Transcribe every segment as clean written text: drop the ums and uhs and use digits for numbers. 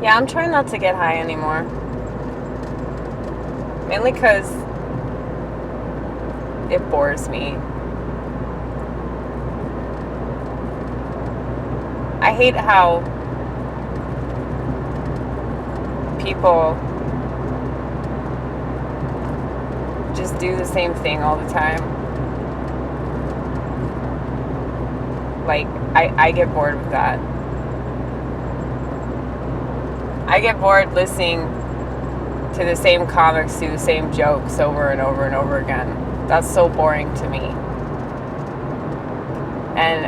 Yeah, I'm trying not to get high anymore. Mainly because it bores me. I hate how people just do the same thing all the time. Like, I get bored with that. I get bored listening to the same comics do the same jokes over and over and over again. That's so boring to me. And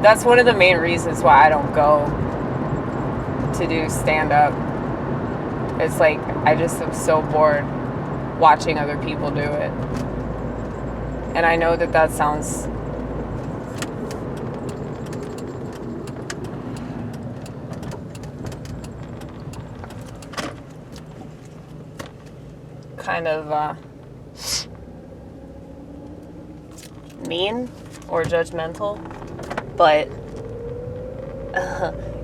that's one of the main reasons why I don't go to do stand-up. It's like, I just am so bored watching other people do it. And I know that sounds kind of mean or judgmental, but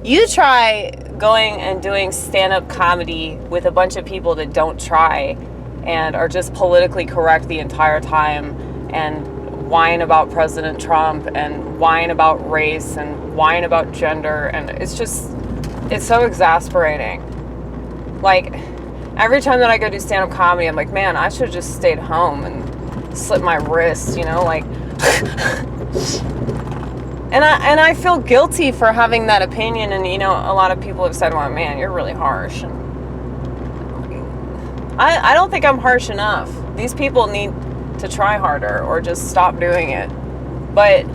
you try going and doing stand-up comedy with a bunch of people that don't try and are just politically correct the entire time and whine about President Trump and whine about race and whine about gender, and it's so exasperating. Like, every time that I go do stand-up comedy, I'm like, man, I should have just stayed home and slit my wrist, like and I feel guilty for having that opinion, and a lot of people have said, well, man, you're really harsh. And I don't think I'm harsh enough. These people need to try harder or just stop doing it. But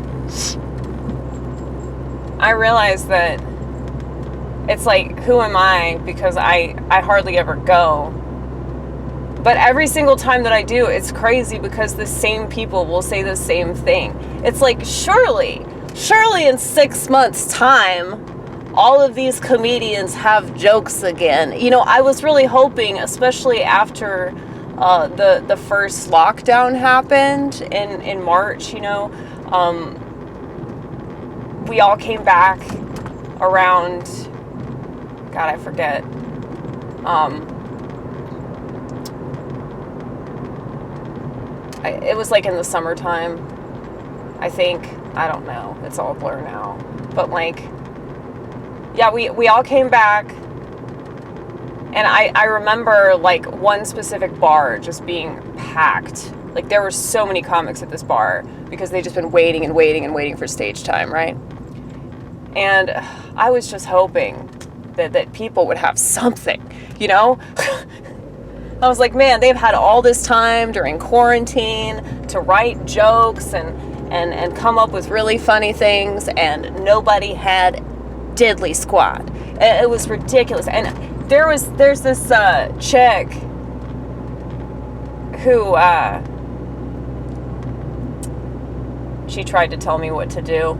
I realize that it's like, who am I? Because I hardly ever go. But every single time that I do, it's crazy because the same people will say the same thing. It's like, surely in 6 months' time, all of these comedians have jokes again. I was really hoping, especially after the first lockdown happened in March, we all came back around, God, I forget. It was like in the summertime, I think. I don't know. It's all a blur now. But yeah, we all came back. And I remember one specific bar just being packed. There were so many comics at this bar because they'd just been waiting and waiting and waiting for stage time, right? And I was just hoping that people would have something, I was like, man, they've had all this time during quarantine to write jokes and come up with really funny things, and nobody had diddly squat. It was ridiculous. And there's this chick who she tried to tell me what to do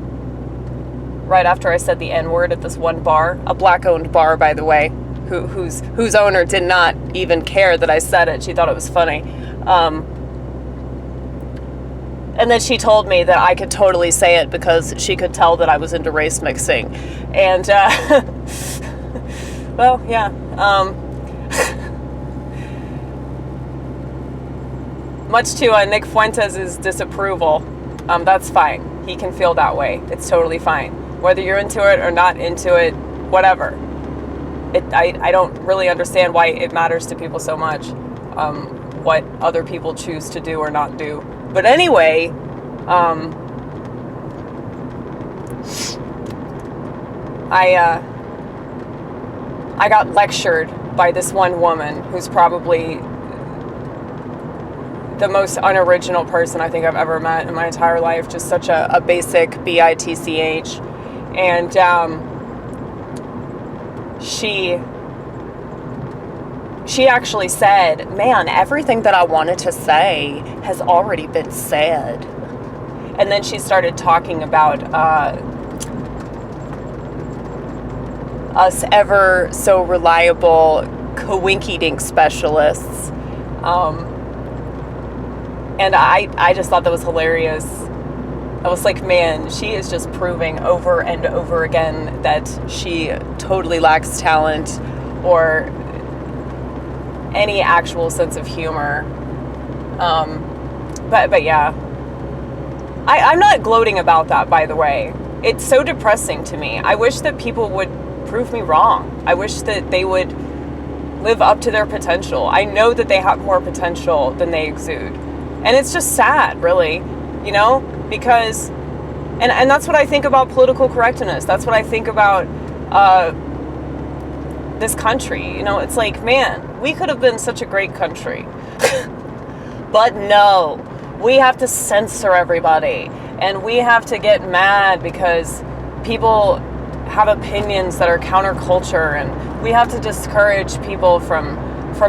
right after I said the N-word at this one bar, a black-owned bar, by the way, whose owner did not even care that I said it. She thought it was funny. And then she told me that I could totally say it because she could tell that I was into race mixing. And, well, yeah. Much to Nick Fuentes' disapproval, that's fine. He can feel that way. It's totally fine. Whether you're into it or not into it, whatever. I don't really understand why it matters to people so much, what other people choose to do or not do. But anyway, I got lectured by this one woman who's probably the most unoriginal person I think I've ever met in my entire life. Just such a basic bitch. And she actually said, man, everything that I wanted to say has already been said. And then she started talking about us ever so reliable coinkidinks specialists. And I just thought that was hilarious. I was like, man, she is just proving over and over again that she totally lacks talent or any actual sense of humor. But yeah, I'm not gloating about that, by the way. It's so depressing to me. I wish that people would prove me wrong. I wish that they would live up to their potential. I know that they have more potential than they exude. And it's just sad, really, you know, because, and that's what I think about political correctness. That's what I think about this country. You know, it's like, man, we could have been such a great country. But no, we have to censor everybody. And we have to get mad because people have opinions that are counterculture, and we have to discourage people from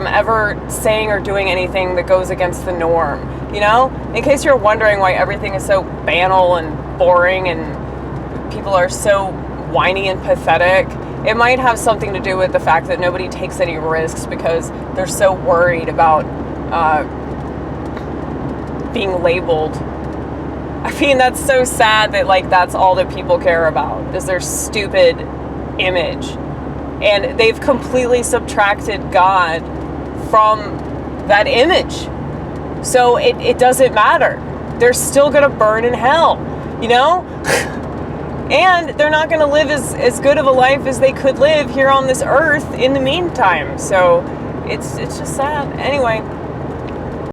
ever saying or doing anything that goes against the norm. You know, in case you're wondering why everything is so banal and boring and people are so whiny and pathetic, it might have something to do with the fact that nobody takes any risks because they're so worried about being labeled. I mean, that's so sad that, like, that's all that people care about is their stupid image. And they've completely subtracted God from that image. So it doesn't matter. They're still going to burn in hell, you know? And they're not going to live as good of a life as they could live here on this earth in the meantime. So it's just sad. Anyway.